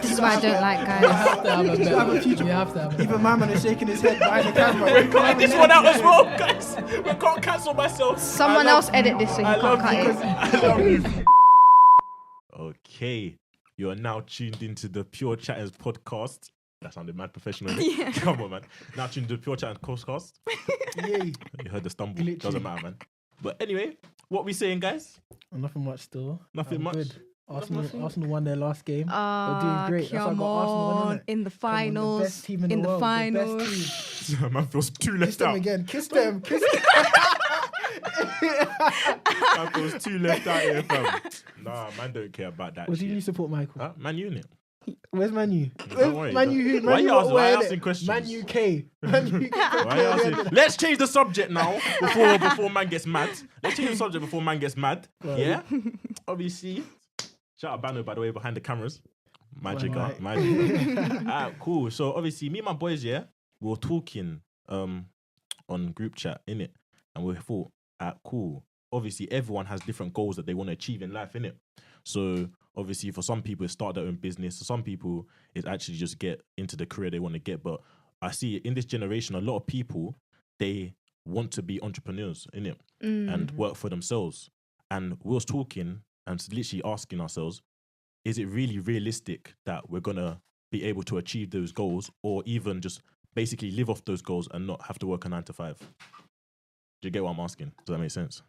This is why I don't like guys. You have to have a bet. You have to have a Even my man is shaking his head behind the camera. We're cutting this one out as well, guys. We can't cancel myself. Someone else edit this so you can't cut it. I love you. Okay, you are now tuned into the Pure Chatters podcast. That sounded mad professional. Yeah. Come on, man. Now tuned to the Pure Chatters podcast. Yay. You heard the stumble. Literally. Doesn't matter, man. But anyway, what we saying, guys? Nothing much still. Nothing much. Good. Arsenal won their last game. They're doing Ah, great. That's why I come got Arsenal winning on. it. In the Come on, finals. the best team in the world. finals. The best team. Man feels too Kiss left them out. again. Kiss them. Kiss them. Man feels too left out here, fam. Nah, man don't care about that What do shit. you support, Michael? Huh? Man unit. Where's Manu? Don't worry, Manu who? Why Manu you asking- why you innit? asking questions? Man UK. Man UK. Why you asking? Let's change the subject now before man gets mad. Let's change the subject before man gets mad. Right. Yeah? Obviously. Shout out Bano, by the way, behind the cameras. Magic, Right. Alright, cool. So obviously, me and my boys, yeah, we were talking on group chat, innit? And we thought, cool. Obviously, everyone has different goals that they want to achieve in life, innit? So obviously, for some people, it's start their own business. For some people, it's actually just get into the career they want to get. But I see in this generation, a lot of people, they want to be entrepreneurs, innit? And work for themselves. And we was talking and literally asking ourselves, is it really realistic that we're going to be able to achieve those goals or even just basically live off those goals and not have to work a 9 to 5? Do you get what I'm asking? Does that make sense?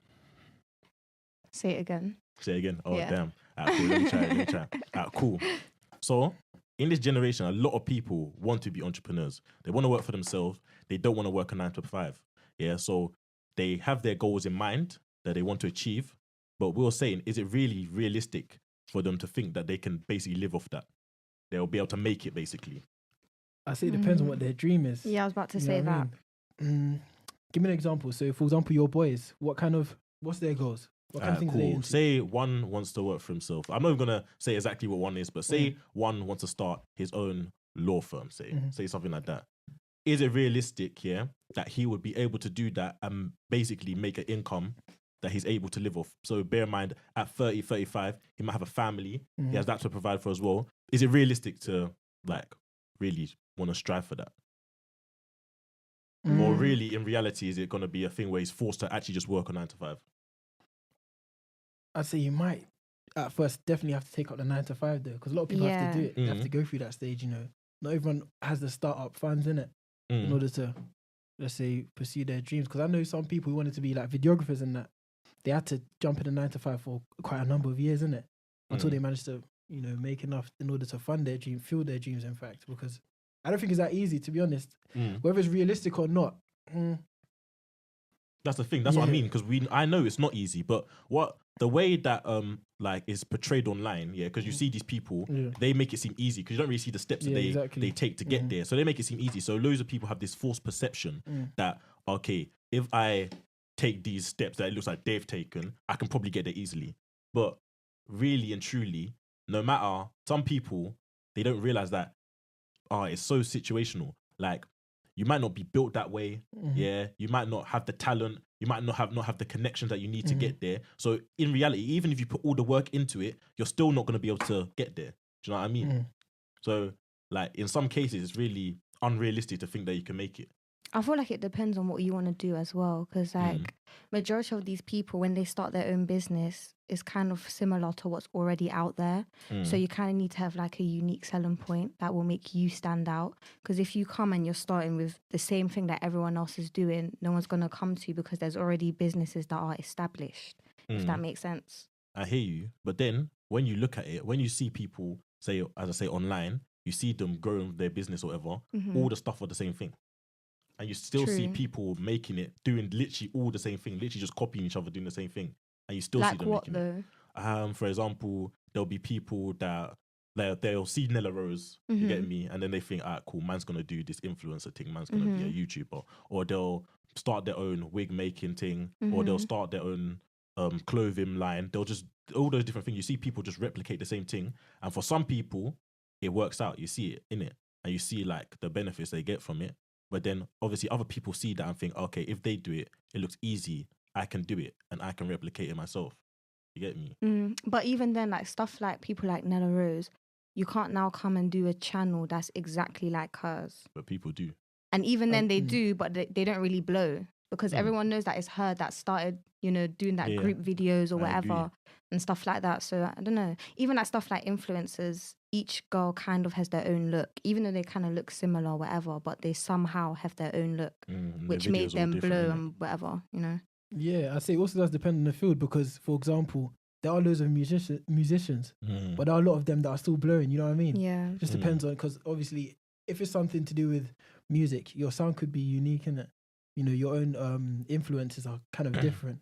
Say it again. Say it again. Oh, Yeah. damn. Cool. Let me try. Cool. So, in this generation, a lot of people want to be entrepreneurs. They want to work for themselves. They don't want to work a 9 to 5. Yeah, so they have their goals in mind that they want to achieve. But we were saying, is it really realistic for them to think that they can basically live off that? They'll be able to make it, basically. I say it depends on what their dream is. Yeah, I was about to You say know what I that. mean? Give me an example. So, for example, your boys, what's their goals? What kind of things are they Cool. into? Say one wants to work for himself. I'm not even going to say exactly what one is, but say one wants to start his own law firm, say something like that. Is it realistic, yeah, that he would be able to do that and basically make an income that he's able to live off? So bear in mind, at 30, 35, he might have a family. He has that to provide for as well. Is it realistic to, like, really want to strive for that? Or really, in reality, is it going to be a thing where he's forced to actually just work a 9 to 5? I'd say you might at first definitely have to take up the 9 to 5 though, because a lot of people have to do it. They have to go through that stage, you know. Not everyone has the startup funds in it in order to, let's say, pursue their dreams. Because I know some people who wanted to be like videographers and that, they had to jump in the 9 to 5 for quite a number of years, innit? Until they managed to, you know, make enough in order to fund their dream, fuel their dreams, in fact. Because I don't think it's that easy, to be honest. Whether it's realistic or not. That's the thing. That's what I mean. Because I know it's not easy, but the way that like is portrayed online, yeah, because you see these people, they make it seem easy because you don't really see the steps that they take to get there. So they make it seem easy. So loads of people have this false perception that, okay, if I take these steps that it looks like they've taken, I can probably get there easily. But really and truly, no matter, some people, they don't realize that, it's so situational. Like, you might not be built that way. Yeah, you might not have the talent. You might not have the connections that you need to get there. So in reality, even if you put all the work into it, you're still not going to be able to get there. Do you know what I mean? So, like, in some cases, it's really unrealistic to think that you can make it. I feel like it depends on what you want to do as well. Because, like, majority of these people, when they start their own business, is kind of similar to what's already out there. So you kind of need to have, like, a unique selling point that will make you stand out. Because if you come and you're starting with the same thing that everyone else is doing, no one's going to come to you because there's already businesses that are established, if that makes sense. I hear you. But then, when you look at it, when you see people, say, as I say, online, you see them growing their business or whatever, all the stuff are the same thing. And you still see people making it, doing literally all the same thing, literally just copying each other, doing the same thing. And you still like see them what, making though? it. For example, there'll be people that they'll see Nella Rose, you get me? And then they think, cool, man's going to do this influencer thing, man's going to be a YouTuber. Or they'll start their own wig making thing, or they'll start their own clothing line. They'll just, all those different things. You see people just replicate the same thing. And for some people, it works out. You see it in it. And you see, like, the benefits they get from it. But then obviously other people see that and think, okay, if they do it, it looks easy. I can do it and I can replicate it myself. You get me? But even then, like, stuff like people like Nella Rose, you can't now come and do a channel that's exactly like hers. But people do. And even then they do, but they don't really blow because everyone knows that it's her that started, doing that group videos or whatever and stuff like that. So I don't know. Even that stuff like influencers, each girl kind of has their own look, even though they kind of look similar or whatever, but they somehow have their own look, which made them blow and whatever, Yeah, I'd say it also does depend on the field because, for example, there are loads of musicians, but there are a lot of them that are still blowing, you know what I mean? Yeah. Just depends on, because obviously, if it's something to do with music, your sound could be unique, innit? Your own influences are kind of different.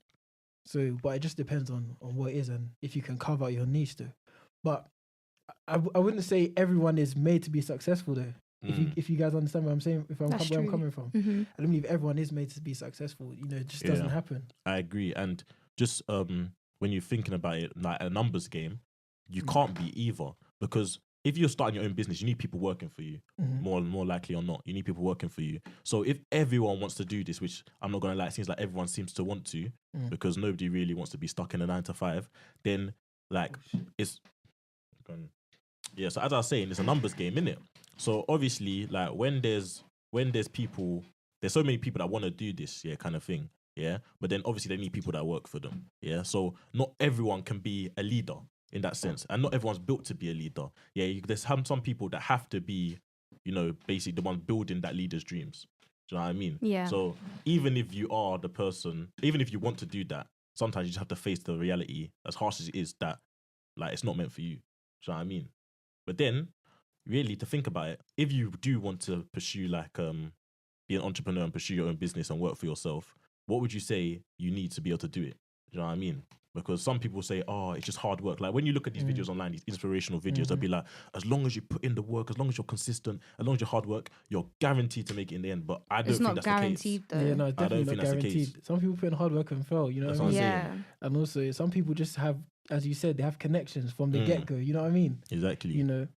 So, but it just depends on what it is and if you can carve out your niche, though. But I wouldn't say everyone is made to be successful, though. If you guys understand what I'm saying, where I'm coming from, I don't believe everyone is made to be successful. It just doesn't happen. I agree, and just when you're thinking about it, like a numbers game, you can't be either, because if you're starting your own business, you need people working for you. More likely or not, you need people working for you. So if everyone wants to do this, which I'm not gonna lie, it seems like everyone seems to want to, because nobody really wants to be stuck in a 9 to 5. Then like it's. Yeah, so as I was saying, it's a numbers game, innit? So obviously, like when there's people, there's so many people that want to do this, kind of thing, But then obviously they need people that work for them, So not everyone can be a leader in that sense, and not everyone's built to be a leader. There's some people that have to be, basically the one building that leader's dreams. Do you know what I mean? Yeah. So even if you are the person, even if you want to do that, sometimes you just have to face the reality, as harsh as it is, that like it's not meant for you. Do you know what I mean? But then, really, to think about it, if you do want to pursue like be an entrepreneur and pursue your own business and work for yourself, what would you say you need to be able to do it? Do you know what I mean? Because some people say, oh, it's just hard work. Like when you look at these videos online, these inspirational videos, they'll be like, as long as you put in the work, as long as you're consistent, as long as you're hard work, you're guaranteed to make it in the end. But I don't think that's the case. Though. Yeah, no, it's definitely not guaranteed. Some people put in hard work and fail, you know what I mean? Yeah. And also, some people just have, as you said, they have connections from the get-go, you know what I mean? Exactly.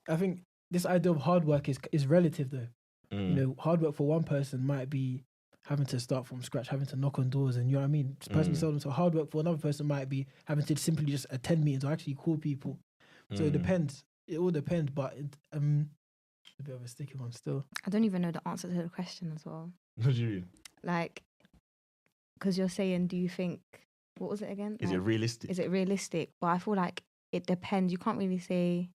I think this idea of hard work is relative though. Hard work for one person might be having to start from scratch, having to knock on doors, and you know what I mean? This person seldom. So hard work for another person might be having to simply just attend meetings or actually call people. So it depends. It all depends, but it's a bit of a sticky one still. I don't even know the answer to the question as well. What do you mean? Like, because you're saying, do you think, what was it again? Is it realistic? Is it realistic? But I feel like it depends. You can't really say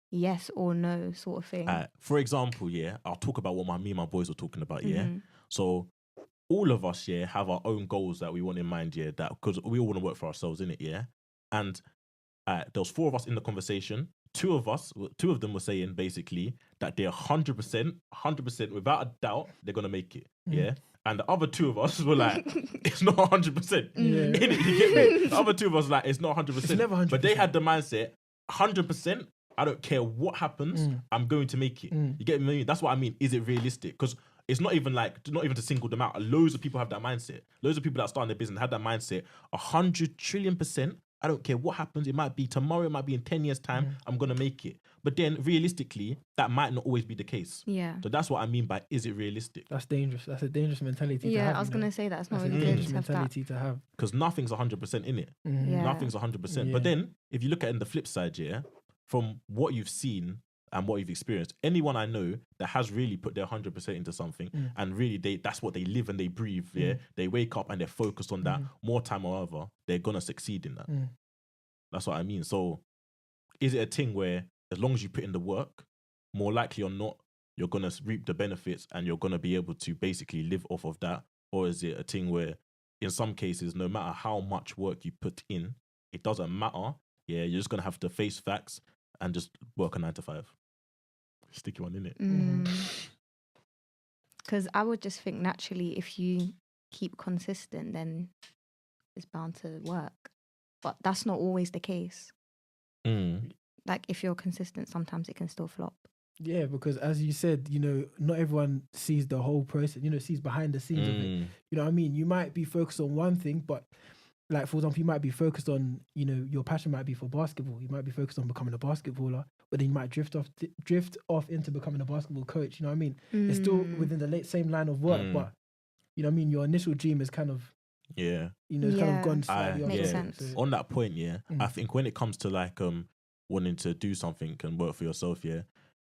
yes or no sort of thing. For example, I'll talk about what me and my boys were talking about, So all of us, have our own goals that we want in mind, that because we all want to work for ourselves, innit, And there was 4 of us in the conversation. 2 of them were saying basically that they're 100%, without a doubt, they're gonna make it, And the other 2 of us were like, it's not 100%. You get me? The other 2 of us were like, it's not 100%. It's never 100%. But they had the mindset, 100%. I don't care what happens, I'm going to make it. You get me? That's what I mean. Is it realistic? Because it's not even to single them out. Loads of people have that mindset. Loads of people that start in their business have that mindset. 100 trillion%. I don't care what happens. It might be tomorrow. It might be in 10 years' time. I'm going to make it. But then realistically, that might not always be the case. Yeah. So that's what I mean by, is it realistic? That's dangerous. That's a dangerous mentality to have. Yeah, I was going to say that's not really good to have that. to have. Because nothing's 100% in it. Yeah. Nothing's 100%. But then, if you look at it on the flip side, from what you've seen and what you've experienced, anyone I know that has really put their 100% into something and really that's what they live and they breathe, they wake up and they're focused on that more time or other, they're going to succeed in that. That's what I mean. So is it a thing where as long as you put in the work, more likely or not, you're going to reap the benefits and you're going to be able to basically live off of that? Or is it a thing where in some cases, no matter how much work you put in, it doesn't matter. You're just going to have to face facts and just work a 9 to 5. Sticky one, innit? Because I would just think naturally, if you keep consistent, then it's bound to work. But that's not always the case. Like if you're consistent, sometimes it can still flop. Yeah, because as you said, not everyone sees the whole process, sees behind the scenes of it. You know what I mean? You might be focused on one thing, but like, for example, you might be focused on, your passion might be for basketball. You might be focused on becoming a basketballer, but then you might drift off into becoming a basketball coach. You know what I mean? It's still within the same line of work, but you know what I mean? Your initial dream is kind of, it's kind of gone slightly off. Makes sense. So, on that point, I think when it comes to like wanting to do something and work for yourself, yeah,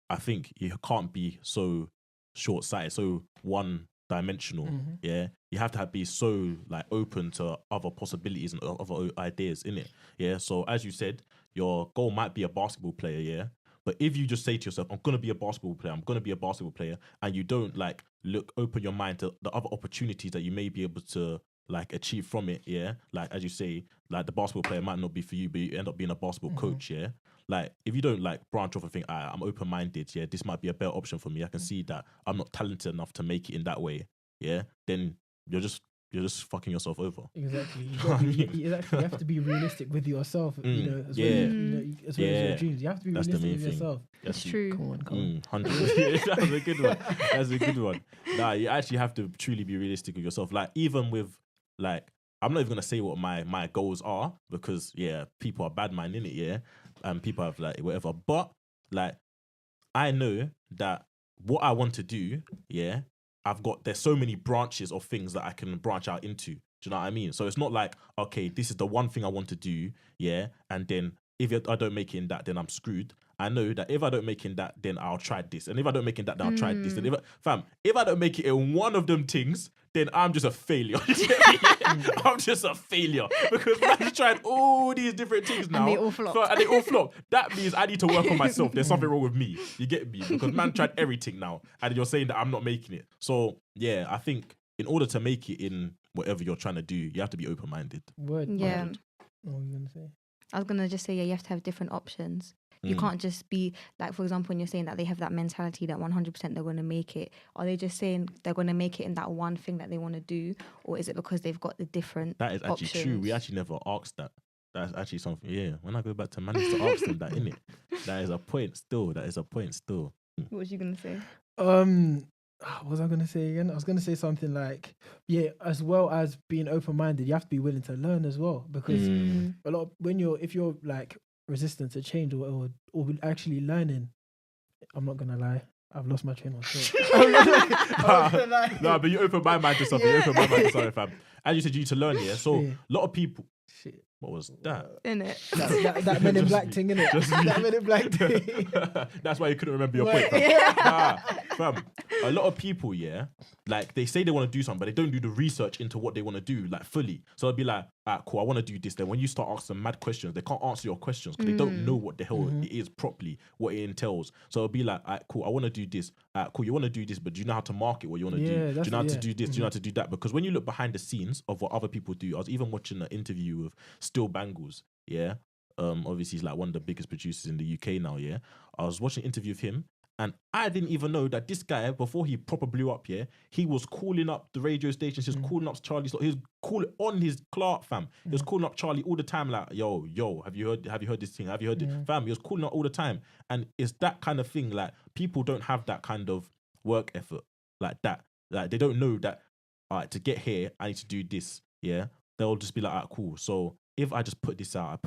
I think you can't be so short-sighted, so one-dimensional, yeah. You have to be so like open to other possibilities and other ideas in it, yeah. So as you said, your goal might be a basketball player, yeah. But if you just say to yourself, I'm going to be a basketball player, and you don't like open your mind to the other opportunities that you may be able to like achieve from it, yeah. Like as you say, like the basketball player might not be for you, but you end up being a basketball coach, yeah. Like if you don't like branch off and think, I'm open-minded, yeah, this might be a better option for me. I can see that I'm not talented enough to make it in that way, yeah. Then you're just fucking yourself over. Exactly. You have to be realistic with yourself, you know, as well as your dreams. You have to be realistic with yourself. That's true. Come on. 100%. That's a good one. Nah, you actually have to truly be realistic with yourself. Like even with like, I'm not even gonna say what my goals are because people are bad minding it, yeah, and people have like whatever. But like, I know that what I want to do, yeah, there's so many branches of things that I can branch out into. Do you know what I mean? So it's not like, okay, this is the one thing I want to do, yeah, and then if I don't make it in that, then I'm screwed. I know that if I don't make it in that, then I'll try this. And if I don't make it in that, then I'll try this. And if I don't make it in one of them things, then I'm just a failure. I'm just a failure. Because man's tried all these different things now. And they all flop. That means I need to work on myself. There's something wrong with me. You get me? Because man tried everything now. And you're saying that I'm not making it. So, yeah, I think in order to make it in whatever you're trying to do, you have to be open-minded. Word. Yeah. What were you going to say? I was going to just say, you have to have different options. You can't just be, like, for example, when you're saying that they have that mentality that 100% they're going to make it, are they just saying they're going to make it in that one thing that they want to do? Or is it because they've got the different That is actually options? true. We actually never asked that. That's actually something, when I go back to manage to ask them that, innit? That is a point still. What was you going to say? What was I going to say again? I was going to say something like, as well as being open-minded, you have to be willing to learn as well. Because a lot of, if you're like resistant to change or actually learning, I'm not going to lie, I've lost my train of thought. No, but you open my mind to something. Fam. As you said, you need to learn, yeah? So a lot of people... Shit. What was that? Innit? That Men in Black thing, innit? That Men in Black thing. That's why you couldn't remember your point, fam. Fam, a lot of people, like they say they want to do something, but they don't do the research into what they want to do, like fully. So they'll be like, cool, I want to do this. Then when you start asking them mad questions, they can't answer your questions because they don't know what the hell it is properly, what it entails. So it'll be like, cool, I want to do this. Cool, you want to do this, but do you know how to market what you want to do? Do you know how to do this? Do you know how to do that? Because when you look behind the scenes of what other people do, I was even watching an interview with Still Bangles, obviously he's like one of the biggest producers in the UK now, I was watching an interview of him, and I didn't even know that this guy, before he proper blew up, he was calling up the radio stations, he was calling up Charlie, he was calling on his Clark, fam. He was calling up Charlie all the time, like, yo, have you heard this thing? Have you heard it? Fam, he was calling up all the time. And it's that kind of thing, like, people don't have that kind of work effort like that. Like, they don't know that, all right, to get here, I need to do this, They'll just be like, all right, cool. So if I just put this out,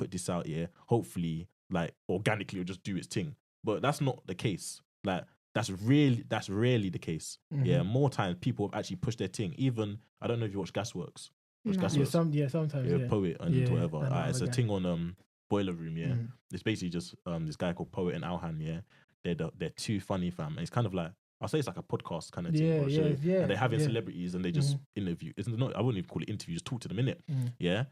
hopefully, like, organically it'll just do its thing. But that's not the case. Like, that's rarely the case. More times people have actually pushed their thing. Even, I don't know if you watch Gasworks. Sometimes. Poet and whatever. It's a thing on Boiler Room, It's basically just this guy called Poet and Alhan, They're too funny, fam. And it's kind of like, I'll say it's like a podcast kind of thing or a show. And they're having celebrities and they just interview. It's not, I wouldn't even call it interview, just talk to them, innit?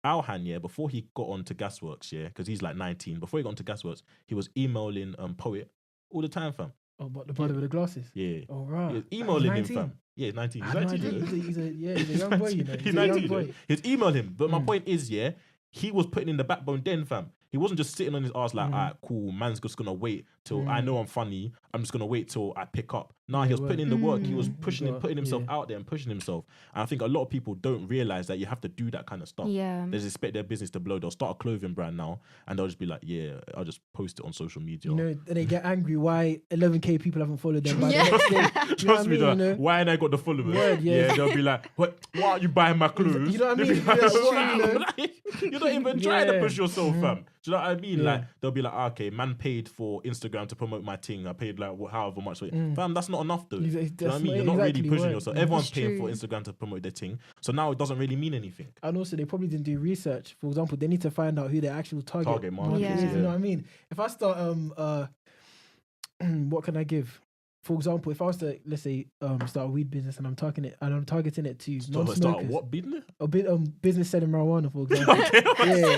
Alhan, before he got on to Gasworks, because he's like 19, before he got on to Gasworks, he was emailing Poet all the time, fam. Oh, but the brother with the glasses? Yeah. Oh, right. He was emailing him, fam. Yeah, he's 19. He's 19. He's a young boy, you know. He's 19. He's emailing him. But my point is, he was putting in the backbone then, fam. He wasn't just sitting on his ass like, all right, cool, man's just going to wait till I know I'm funny. I'm just going to wait till I pick up. Nah, he was putting in the work. He was putting himself out there and pushing himself. And I think a lot of people don't realize that you have to do that kind of stuff. Yeah. They just expect their business to blow. They'll start a clothing brand now and they'll just be like, I'll just post it on social media. You know, and they get angry why 11k people haven't followed them by the next day. Trust me, though. Why ain't I got the followers? They'll be like, why aren't you buying my clothes? You know what I mean? You're not even trying to push yourself, fam. Do you know what I mean? Like, they'll be like, okay, man paid for Instagram Instagram to promote my thing. I paid like however much. Fam, that's not enough though. You know what I mean? You're not really pushing yourself. Everyone's paying for Instagram to promote their thing. So now it doesn't really mean anything. And also, they probably didn't do research. For example, they need to find out who their actual target market is. You know what I mean? If I start, what can I give? For example, if I was to, let's say, start a weed business and I'm targeting it to non-smokers. Start what business? A bit business selling marijuana, for example. Okay.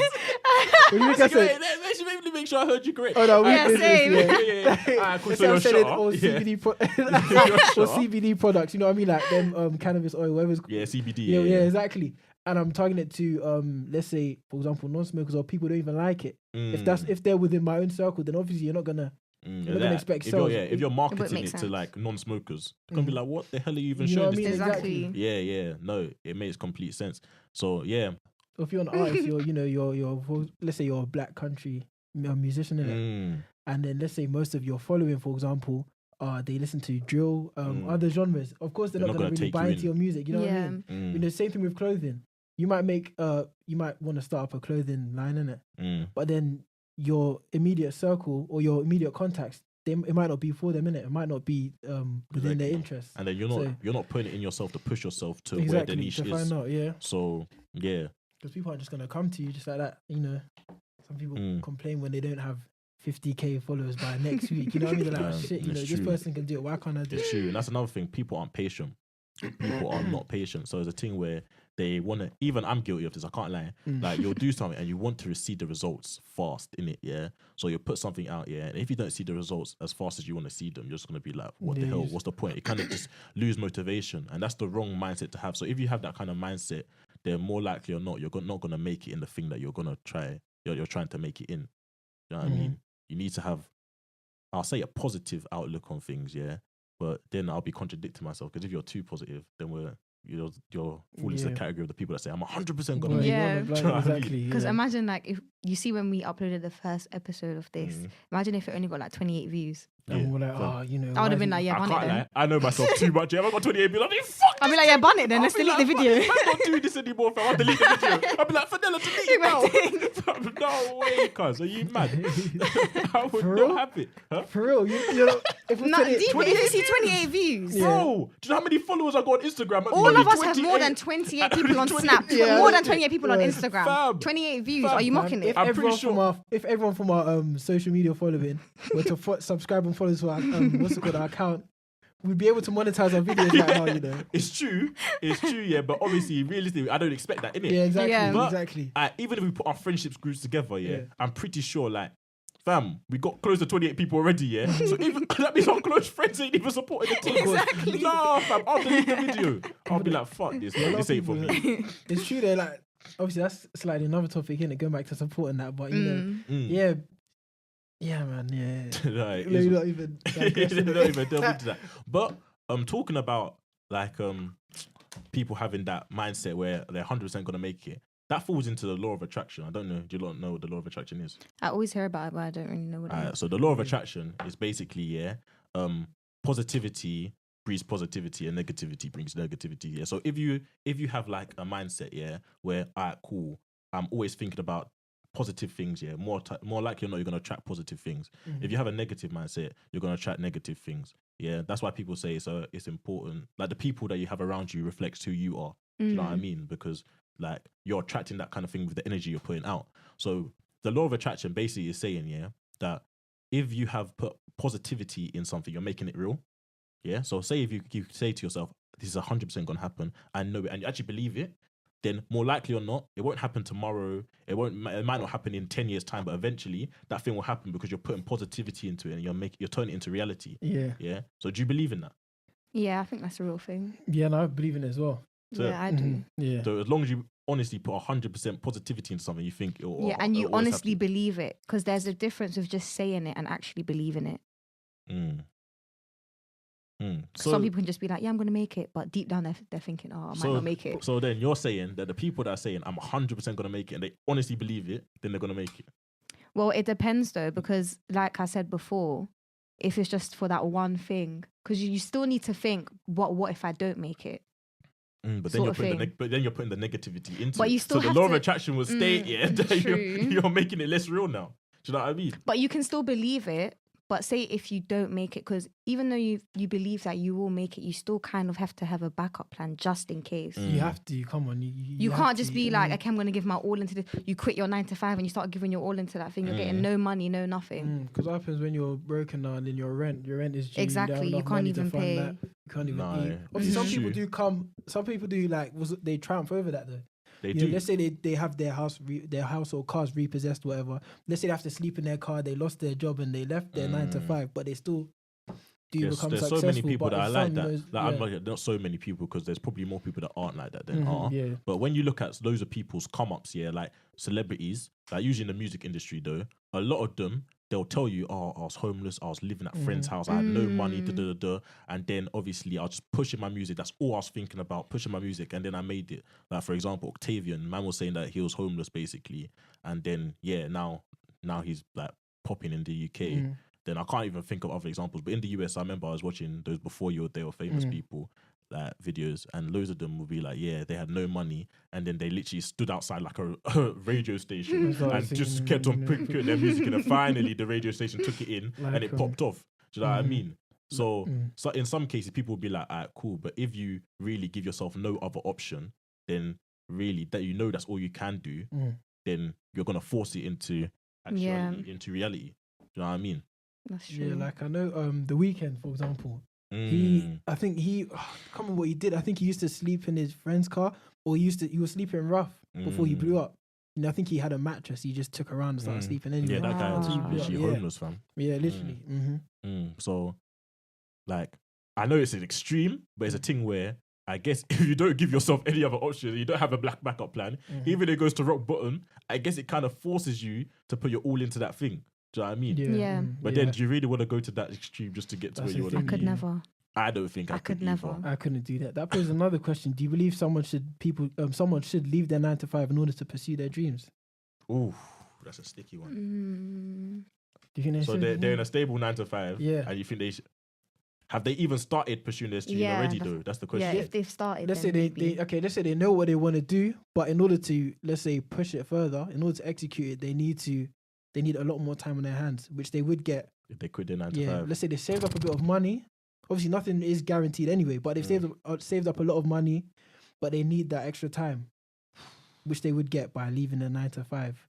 Let me make sure I heard you correct. Oh no, same. Cool. So you're shut up. Or CBD or CBD products. You know what I mean? Like them cannabis oil, whatever's. Yeah, CBD. Yeah, exactly. And I'm targeting it to let's say, for example, non-smokers or people who don't even like it. If they're within my own circle, then obviously you're not gonna. You're not gonna expect sales. If you're marketing it to like non-smokers, it's gonna be like, what the hell are you even showing? What I mean? Exactly. Yeah. No, it makes complete sense. So yeah. If you're an artist, you're let's say you're a black country musician in it, and then let's say most of your following, for example, they listen to drill, other genres. Of course, they're not gonna really buy into your music. You know what I mean? You know, same thing with clothing. You might want to start up a clothing line in it, but then your immediate circle or your immediate contacts, it might not be for them, innit? It might not be within their interests. And then you're not putting it in yourself to push yourself to where the niche is. Find out, yeah. So yeah, because people aren't just gonna come to you just like that. You know, some people complain when they don't have 50k followers by next week. You know what I mean? They're like, oh, shit, this person can do it. Why can't I do it? It's true, and that's another thing. People aren't patient. People are not patient. So it's a thing where they want to, even I'm guilty of this, I can't lie. Like you'll do something and you want to receive the results fast in it, yeah? So you put something out, yeah? And if you don't see the results as fast as you want to see them, you're just going to be like, what the hell? What's the point? It kind of just lose motivation. And that's the wrong mindset to have. So if you have that kind of mindset, then more likely or not, you're not going to make it in the thing that you're going to try, you're trying to make it in. You know what I mean? You need to have, I'll say, a positive outlook on things, yeah? But then I'll be contradicting myself, because if you're too positive, then you're fall into the category of the people that say I'm 100% gonna make it. Exactly. Because imagine, like, if you see when we uploaded the first episode of this, imagine if it only got like 28 views. And we're like, I would have been like, I ban it then. I know myself too much. Yeah, I've got 28 views. I'll be fuck. I'll be like, ban it then. Let's delete the video. I'm not doing this anymore, fam. I'll delete the video. I'll be like, Fenella, delete it now. No way, cuz. Are you mad? I would not have it. Huh? For real, if you see 28 views. Bro, do you know how many followers I got on Instagram? All of us have more than 28 people on Snap. More than 28 people on Instagram. 28 views. Are you mocking it? If everyone from our social media following were to subscribe and follow to our our account, we'd be able to monetize our videos right now, you know. It's true, yeah, but obviously, realistically, I don't expect that, innit? Yeah, exactly. Yeah. But, exactly. Even if we put our friendships groups together, yeah, I'm pretty sure, like, fam, we got close to 28 people already, yeah? So even that means our close friends ain't even supporting the team. Exactly. Nah, fam, I'll delete the video. I'll be like, fuck this, man. This ain't for me. It's true, though, like, obviously, that's slightly another topic, innit? Going back to supporting that, but, you know, yeah, man, yeah. Like, not even delve into that. But talking about like people having that mindset where they're 100% gonna make it, that falls into the law of attraction. I don't know. Do you lot know what the law of attraction is? I always hear about it, but I don't really know what it is. So the law of attraction is basically positivity breeds positivity and negativity brings negativity. Yeah. So if you have like a mindset, yeah, where cool, I'm always thinking about positive things, yeah, more likely or not, you're going to attract positive things. If you have a negative mindset, you're going to attract negative things. Yeah, that's why people say it's important. Like the people that you have around you reflects who you are. Do you know what I mean? Because like you're attracting that kind of thing with the energy you're putting out. So the law of attraction basically is saying, yeah, that if you have put positivity in something, you're making it real. Yeah. So say if you say to yourself, this is 100% going to happen, I know it, and you actually believe it, then more likely or not, it won't happen tomorrow. It might not happen in 10 years' time, but eventually that thing will happen because you're putting positivity into it and you're turning it into reality. Yeah. Yeah. So do you believe in that? Yeah, I think that's a real thing. Yeah, and I believe in it as well. So, yeah, I do. Yeah. So as long as you honestly put 100% positivity into something, you think and you honestly believe it, because there's a difference of just saying it and actually believing it. So, some people can just be like, yeah, I'm going to make it. But deep down, they're thinking, I might not make it. So then you're saying that the people that are saying, I'm 100% going to make it, and they honestly believe it, then they're going to make it. Well, it depends though, because like I said before, if it's just for that one thing, because you still need to think, what if I don't make it? But then you're putting the negativity into but it. You still so the law of attraction will state, you're making it less real now. Do you know what I mean? But you can still believe it, But say if you don't make it, because even though you believe that you will make it, you still kind of have to have a backup plan just in case. You have to. Come on. You can't just be like, okay, I'm going to give my all into this. You quit your 9 to 5 and you start giving your all into that thing. You're getting no money, no nothing. Because what happens when you're broken down in your rent is due. Exactly. You can't even pay. You can't even eat. Obviously, some people do they triumph over that though. They do. Let's say they have their house or cars repossessed, whatever. Let's say they have to sleep in their car. They lost their job and they left their 9 to 5, but they still become successful. There's so many people that are like that. Knows, I'm not so many people because there's probably more people that aren't like that than are. Yeah. But when you look at loads of people's come ups, like celebrities, like usually in the music industry though, a lot of them, they'll tell you, oh, I was homeless, I was living at a friend's house, I had no money, and then obviously I was just pushing my music. That's all I was thinking about, pushing my music, and then I made it. Like for example, Octavian, man was saying that he was homeless basically, and then now he's like popping in the UK. Then I can't even think of other examples, but in the US, I remember I was watching those Before You Were There or famous people, like videos, and loads of them would be like, they had no money, and then they literally stood outside like a radio station and just kept on putting their music in, and finally the radio station took it in and it popped off. Do you know what I mean? So in some cases people will be like, alright, cool, but if you really give yourself no other option, then really that that's all you can do, then you're gonna force it into reality. Do you know what I mean? That's true. Yeah, like I know The Weeknd, for example. I can't remember what he did. I think he used to sleep in his friend's car, or he was sleeping rough before he blew up. I think he had a mattress. He just took around and started sleeping anyway. Yeah, that guy was literally homeless, fam. Yeah, literally. So, like, I know it's an extreme, but it's a thing where I guess if you don't give yourself any other option, you don't have a backup plan, even if it goes to rock bottom, I guess it kind of forces you to put your all into that thing. Do you know what I mean? Yeah. But then do you really want to go to that extreme just to get to where you want to be? I could never. I don't think I could never. I couldn't do that. That poses another question. Do you believe someone should leave their 9 to 5 in order to pursue their dreams? Ooh, that's a sticky one. Do you think they're in a stable 9 to 5? Yeah. And you think they should... Have they even started pursuing their dream already though? That's the question. Yeah, if they've started. Let's say let's say they know what they want to do, but in order to, let's say, push it further, in order to execute it, they need a lot more time on their hands, which they would get if they quit their 9 to 5. Let's say they saved up a bit of money. Obviously, nothing is guaranteed anyway, but they've saved up a lot of money, but they need that extra time, which they would get by leaving their 9 to 5.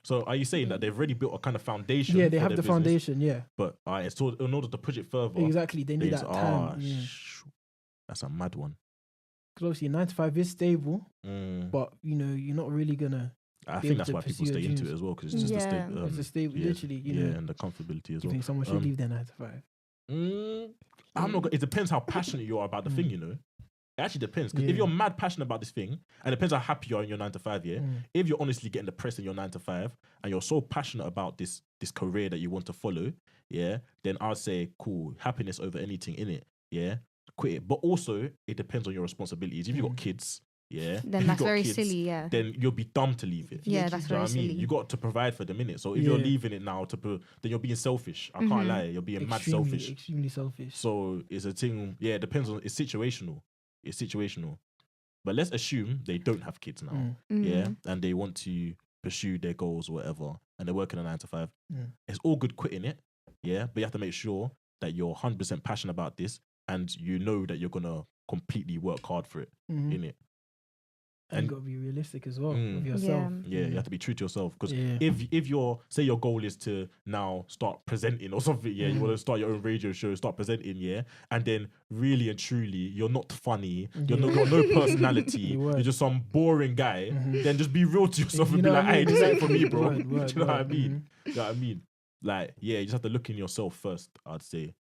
So are you saying that they've already built a kind of foundation? Yeah, they have the business, foundation, yeah. But so in order to push it further... Exactly, they need that time. That's a mad one. Because obviously 9 to 5 is stable, but, you're not really going to... I think that's why people stay into it as well, because it's just it's a stable, literally, and the comfortability as well. You think someone should leave their 9 to 5? I'm not. It depends how passionate you are about the thing. It actually depends. Because if you're mad passionate about this thing, and it depends how happy you are in your 9 to 5. If you're honestly getting depressed in your 9 to 5, and you're so passionate about this career that you want to follow, then I'd say cool, happiness over anything in it. Quit it. But also, it depends on your responsibilities. If you've got kids. Then that's very silly, then you'll be dumb to leave it. Yeah, that's very silly. You got to provide for the minute. So if you're leaving it now then you're being selfish. I can't lie, you're being mad selfish. Extremely selfish. So it's a thing, it depends on, it's situational. But let's assume they don't have kids now, and they want to pursue their goals or whatever, and they're working a 9 to 5. It's all good quitting it, but you have to make sure that you're 100% passionate about this, and you know that you're gonna completely work hard for it, innit? And you got to be realistic as well with yourself. Yeah, you have to be true to yourself. Because if your goal is to now start presenting or something, you want to start your own radio show, start presenting, and then really and truly you're not funny, you're not got no personality, you're just some boring guy, then just be real to yourself and be like, hey, this ain't for me, bro. Do you know what I mean? You know what I mean? Like, you just have to look in yourself first, I'd say.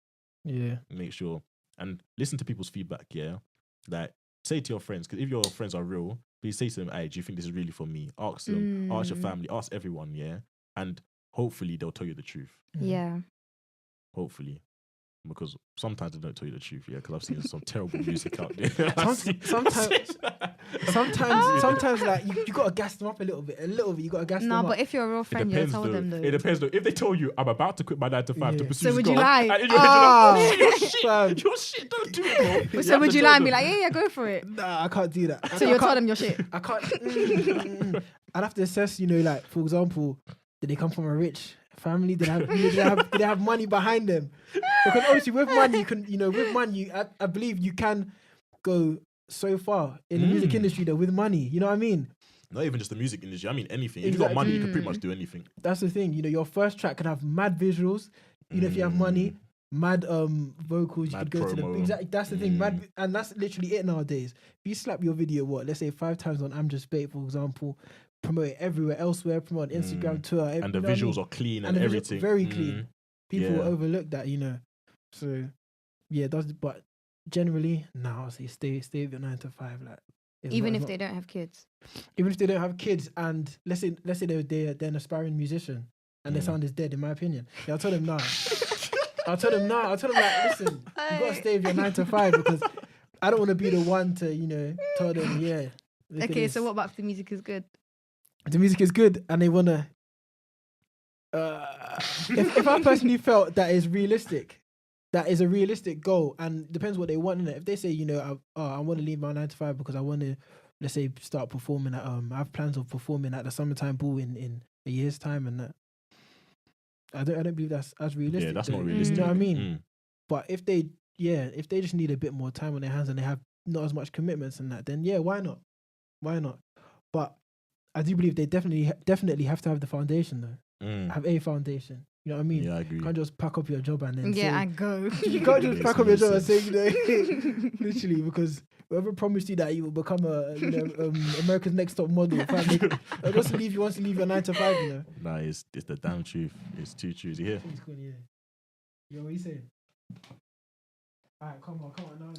Yeah. Make sure. And listen to people's feedback, Like, say to your friends, because if your friends are real, please say to them, hey, do you think this is really for me? Ask them, ask your family, ask everyone, and hopefully they'll tell you the truth. Yeah. Hopefully. Because sometimes they don't tell you the truth, because I've seen some terrible music out there. Sometimes like you got to gas them up a little bit. You got to gas them up. No, but if you're a real friend, you'll tell them though. It depends though. If they tell you, I'm about to quit my 9 to 5 to pursue so would goal, you lie? And in your head, you're like, your shit, don't do it, bro. So would you lie and be like, yeah, go for it? Nah, I can't do that. So you'll tell them your shit? I can't. I'd have to assess, like, for example, did they come from a rich family? Did they have money behind them? Because obviously with money, you can, with money, I believe you can go so far in the music industry though, with money. You know what I mean? Not even just the music industry. I mean anything. If you got money, you can pretty much do anything. That's the thing. Your first track can have mad visuals. If you have money, mad vocals, you could go to the exactly. That's the thing, mad, and that's literally it nowadays. If you slap your video, let's say 5 times on I'm Just Bait, for example, promote it everywhere elsewhere, promote on Instagram, Twitter, and the visuals are clean and everything, very clean. People will overlook that, So yeah, but generally, I'll say stay with your 9 to 5, like. Even if they don't have kids. Even if they don't have kids, and let's say they're an aspiring musician and their sound is dead, in my opinion. Yeah, I'll tell them now. I'll tell them like, listen, you gotta stay with your 9 to 5 because I don't want to be the one to, tell them, yeah. Okay, so what about if the music is good? The music is good and they wanna. If I personally felt that is realistic. That is a realistic goal, and depends what they want in it. If they say, I want to leave my 9 to 5 because I want to, let's say, start performing at, I have plans of performing at the Summertime Ball in a year's time, and that, I don't believe that's as realistic. Yeah, that's not realistic. You know what I mean? But if they just need a bit more time on their hands and they have not as much commitments and that, then yeah, why not? Why not? But I do believe they definitely have to have the foundation though. Have a foundation. You know what I mean? Yeah, I agree. You can't just pack up your job and then say, I go. You can't just pack up your job and say, literally, because whoever promised you that you will become America's Next Top Model, just leave. You want to leave your 9 to 5, Nah, it's the damn truth. It's too true. Is he here? Cool, yeah. Yo, what are you saying? All right, come on now.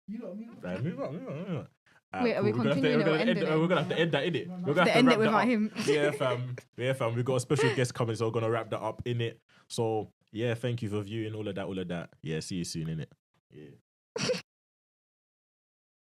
You know what I mean? Right, move on. Wait, are we continuing or ending it? We're gonna have to end that, innit? We're gonna have to end wrap it without that up. him. Yeah, fam. We've got a special guest coming, so we're gonna wrap that up, innit? So yeah, thank you for viewing all of that. Yeah, see you soon, innit? Yeah.